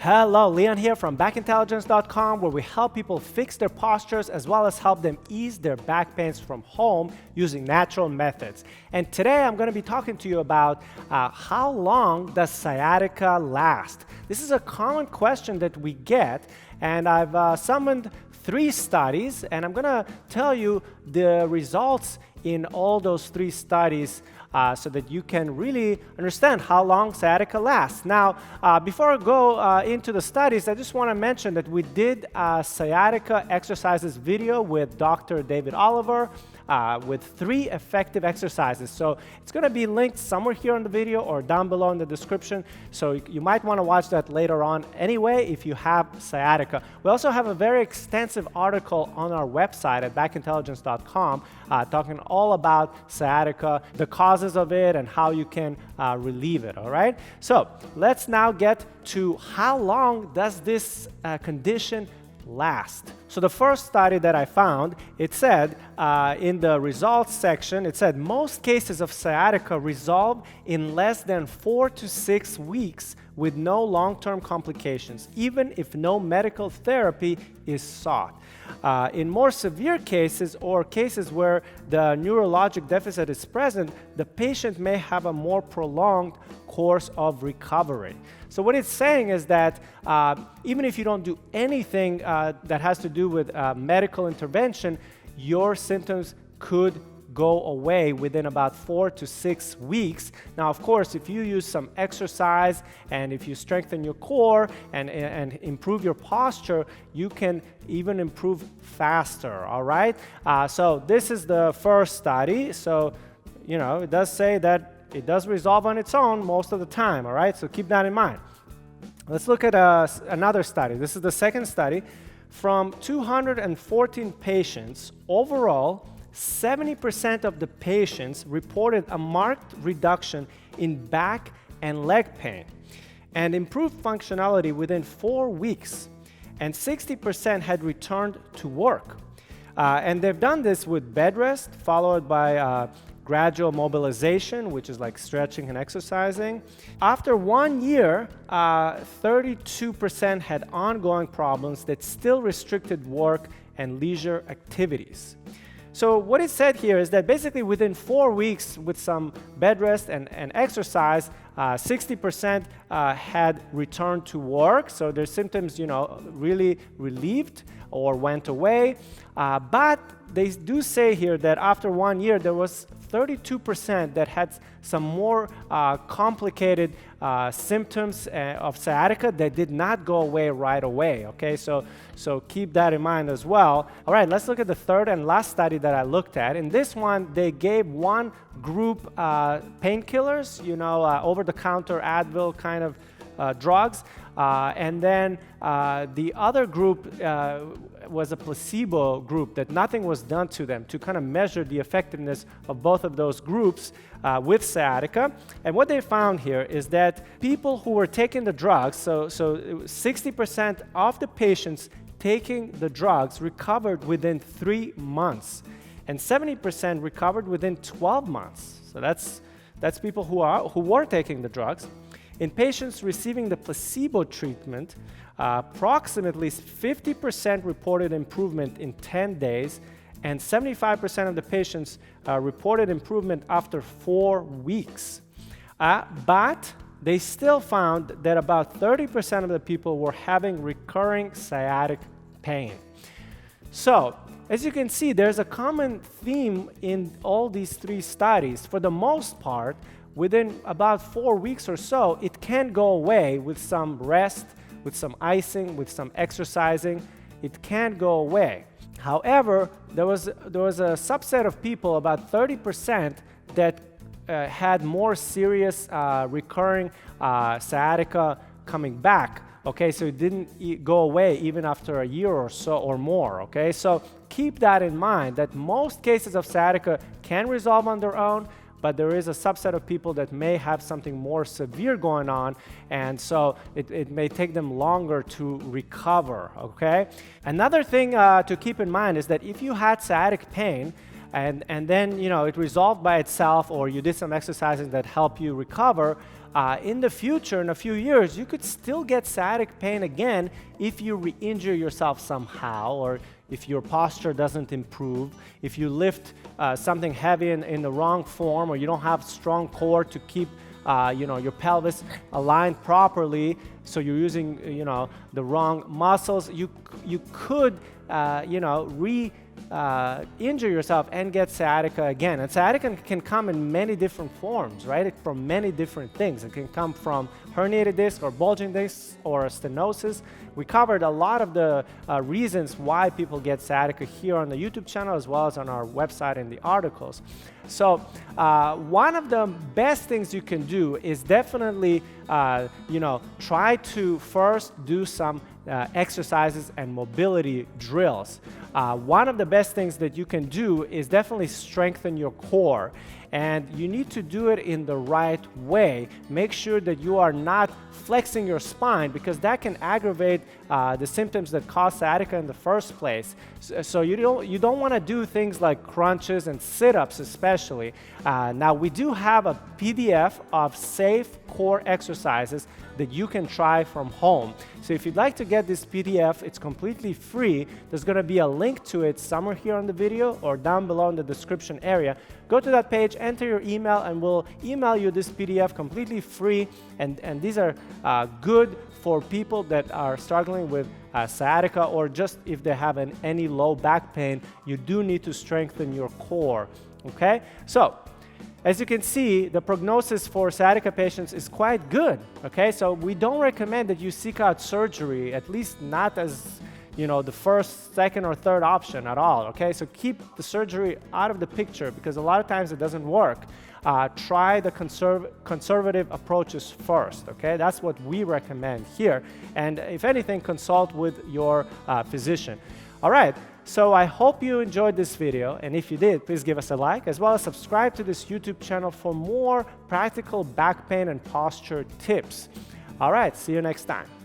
Hello, Leon here from backintelligence.com, where we help people fix their postures as well as help them ease their back pains from home using natural methods. And today I'm going to be talking to you about how long does sciatica last? This is a common question that we get, and I've summoned 3 studies, and I'm going to tell you the results in all those 3 studies so that you can really understand how long sciatica lasts. Now, before I go into the studies, I just want to mention that we did a sciatica exercises video with Dr. David Oliver with 3 effective exercises. So it's going to be linked somewhere here in the video or down below in the description. So you might want to watch that later on anyway if you have sciatica. We also have a very extensive article on our website at backintelligence.com talking all about sciatica, the causes of it, and how you can relieve it, all right? So let's now get to how long does this condition last. So the first study that I found, it said in the results section, it said most cases of sciatica resolve in less than 4 to 6 weeks with no long-term complications, even if no medical therapy is sought. In more severe cases or cases where the neurologic deficit is present, the patient may have a more prolonged course of recovery. So what it's saying is that even if you don't do anything that has to do with medical intervention, your symptoms could go away within about 4 to 6 weeks. Now, of course, if you use some exercise and if you strengthen your core and improve your posture, you can even improve faster, all right? So this is the first study. So, you know, it does say that it does resolve on its own most of the time, all right? So keep that in mind. Let's look at another study. This is the second study. From 214 patients, overall, 70% of the patients reported a marked reduction in back and leg pain and improved functionality within 4 weeks, and 60% had returned to work. And they've done this with bed rest, followed by gradual mobilization, which is like stretching and exercising. After 1 year, 32% had ongoing problems that still restricted work and leisure activities. So what it said here is that basically within 4 weeks with some bed rest and exercise, 60% had returned to work. So their symptoms, you know, really relieved or went away. But they do say here that after 1 year, there was 32% that had some more complicated symptoms of sciatica that did not go away right away, okay? So keep that in mind as well. All right, let's look at the third and last study that I looked at. In this one, they gave one group painkillers, you know, over-the-counter Advil kind of drugs, and then the other group was a placebo group that nothing was done to them to kind of measure the effectiveness of both of those groups with sciatica. And what they found here is that people who were taking the drugs, so 60% of the patients taking the drugs recovered within 3 months, and 70% recovered within 12 months. So that's people who were taking the drugs. In patients receiving the placebo treatment, approximately 50% reported improvement in 10 days, and 75% of the patients reported improvement after 4 weeks. But they still found that about 30% of the people were having recurring sciatic pain. So, as you can see, there's a common theme in all these 3 studies. For the most part, within about 4 weeks or so, it can go away with some rest, with some icing, with some exercising. It can go away. However, there was a subset of people, about 30%, that had more serious recurring sciatica coming back. Okay, so it didn't go away even after a year or so or more. Okay, so keep that in mind, that most cases of sciatica can resolve on their own, but there is a subset of people that may have something more severe going on, and so it may take them longer to recover, okay? Another thing to keep in mind is that if you had sciatic pain, and then, you know, it resolved by itself, or you did some exercises that help you recover, in the future, in a few years, you could still get sciatic pain again if you re-injure yourself somehow, or if your posture doesn't improve, if you lift something heavy in the wrong form, or you don't have strong core to keep your pelvis aligned properly, so you're using the wrong muscles. You could injure yourself and get sciatica again. And sciatica can come in many different forms, right? From many different things. It can come from herniated disc or bulging disc or stenosis. We covered a lot of the reasons why people get sciatica here on the YouTube channel, as well as on our website in the articles. So one of the best things you can do is definitely try to first do some exercises and mobility drills. One of the best things that you can do is definitely strengthen your core, and you need to do it in the right way. Make sure that you are not flexing your spine, because that can aggravate the symptoms that cause sciatica in the first place. So you don't want to do things like crunches and sit-ups especially. Now we do have a PDF of safe core exercises that you can try from home. So if you'd like to get this PDF, it's completely free. There's going to be a link to it somewhere here on the video or down below in the description area. Go to that page, enter your email, and we'll email you this PDF completely free. And these are good for people that are struggling with sciatica, or just if they have any low back pain. You do need to strengthen your core. Okay? So as you can see, the prognosis for sciatica patients is quite good. Okay, so we don't recommend that you seek out surgery, at least not as the first, second, or third option at all. Okay, so keep the surgery out of the picture, because a lot of times it doesn't work. Try the conservative approaches first. Okay, that's what we recommend here. And if anything, consult with your physician. All right. So I hope you enjoyed this video, and if you did, please give us a like, as well as subscribe to this YouTube channel for more practical back pain and posture tips. All right, see you next time.